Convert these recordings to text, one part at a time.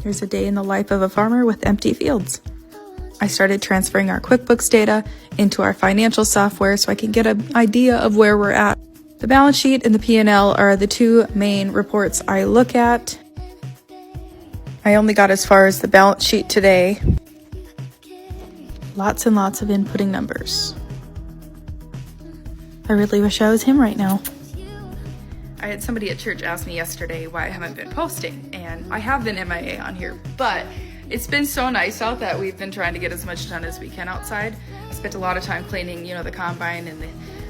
Here's a day in the life of a farmer with empty fields. I started transferring our QuickBooks data into our financial software so I can get an idea of where we're at. The balance sheet and the P&L are the two main reports I look at. I only got as far as the balance sheet today. Lots and lots of inputting numbers. I really wish I was him right now. I had somebody at church ask me yesterday why I haven't been posting, and I have been MIA on here, but it's been so nice out that we've been trying to get as much done as we can outside. I spent a lot of time cleaning, the combine and the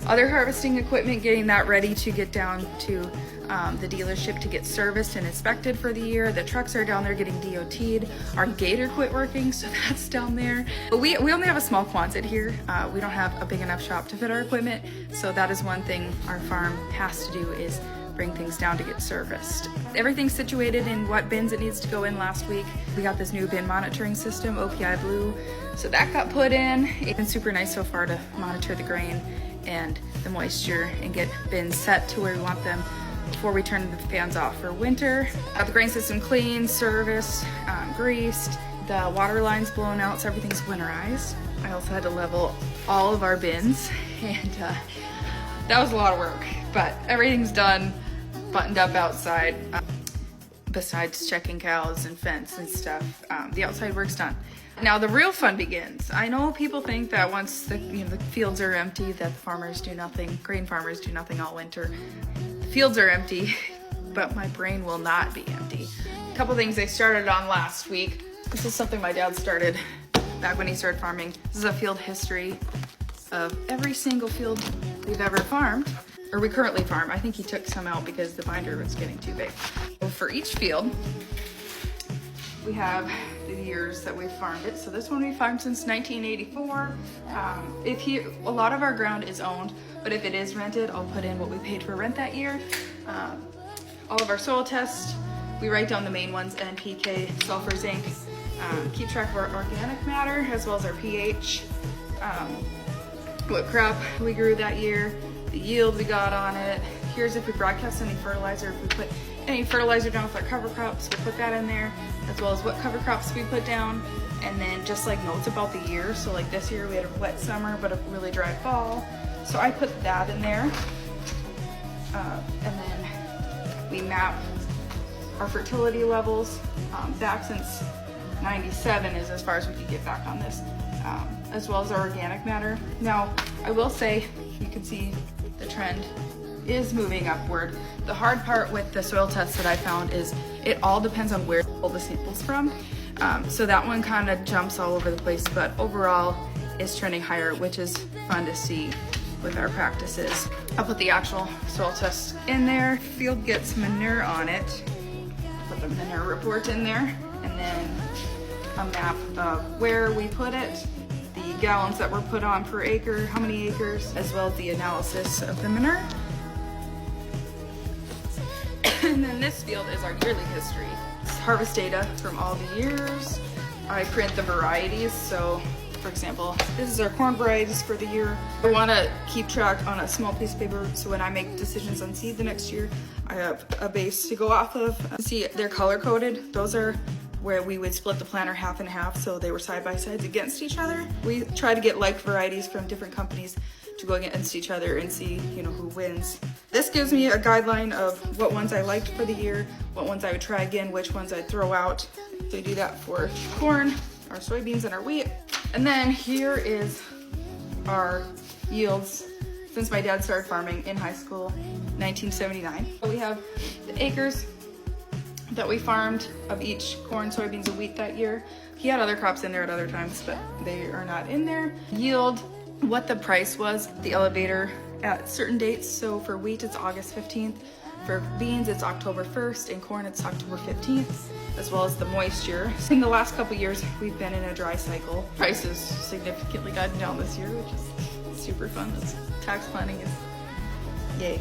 other harvesting equipment, getting that ready to get down to the dealership to get serviced and inspected for the year. The trucks are down there getting DOT'd. Our gator quit working, so that's down there. But we only have a small Quonset here. We don't have a big enough shop to fit our equipment, so that is one thing our farm has to do, is bring things down to get serviced. Everything's situated in what bins it needs to go in last week. We got this new bin monitoring system, OPI Blue, so that got put in. It's been super nice so far to monitor the grain and the moisture and get bins set to where we want them before we turn the fans off for winter. The grain system cleaned, serviced, greased, the water lines blown out, so everything's winterized. I also had to level all of our bins, and that was a lot of work, but everything's done, buttoned up outside. Besides checking cows and fence and stuff, the outside work's done. Now the real fun begins. I know people think that once the fields are empty that the farmers do nothing, grain farmers do nothing all winter. The fields are empty, but my brain will not be empty. A couple things I started on last week. This is something my dad started back when he started farming. This is a field history of every single field we've ever farmed, or we currently farm. I think he took some out because the binder was getting too big. So for each field, we have the years that we've farmed it. So this one we farmed since 1984. A lot of our ground is owned, but if it is rented, I'll put in what we paid for rent that year. All of our soil tests, we write down the main ones: NPK, sulfur, zinc, keep track of our organic matter as well as our pH, what crop we grew that year, the yield we got on it. Here's if we broadcast any fertilizer, if we put any fertilizer down with our cover crops, we put that in there, as well as what cover crops we put down, and then just like notes about the year. So like this year we had a wet summer but a really dry fall, so I put that in there. And then we map our fertility levels back since 97 is as far as we could get back on this, as well as our organic matter. Now I will say, you can see the trend is moving upward. The hard part with the soil tests that I found is it all depends on where you pull the samples from. So that one kind of jumps all over the place, but overall is trending higher, which is fun to see with our practices. I'll put the actual soil test in there. Field gets manure on it. Put the manure report in there, and then a map of where we put it, the gallons that were put on per acre, how many acres, as well as the analysis of the manure. And then this field is our yearly history. It's harvest data from all the years. I print the varieties, so for example, this is our corn varieties for the year. I want to keep track on a small piece of paper, so when I make decisions on seed the next year, I have a base to go off of. See, they're color coded. Those are where we would split the planter half and half, so they were side by sides against each other. We try to get like varieties from different companies to go against each other and see, who wins. This gives me a guideline of what ones I liked for the year, what ones I would try again, which ones I'd throw out. So we do that for corn, our soybeans, and our wheat. And then here is our yields since my dad started farming in high school, 1979. We have the acres that we farmed of each corn, soybeans, and wheat that year. He had other crops in there at other times, but they are not in there. Yield, what the price was, the elevator at certain dates. So for wheat, it's August 15th. For beans, it's October 1st, and corn, it's October 15th, as well as the moisture. In the last couple years, we've been in a dry cycle. Prices significantly gotten down this year, which is super fun. Tax planning is yay.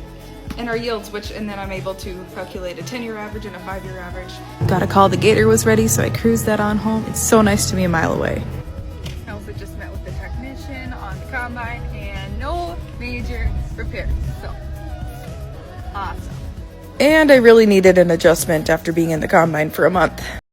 And our yields, and then I'm able to calculate a 10-year average and a 5-year average. Got a call the gator was ready, so I cruised that on home. It's so nice to be a mile away. I also just met with the technician on the combine, and no major repairs, so awesome. And I really needed an adjustment after being in the combine for a month.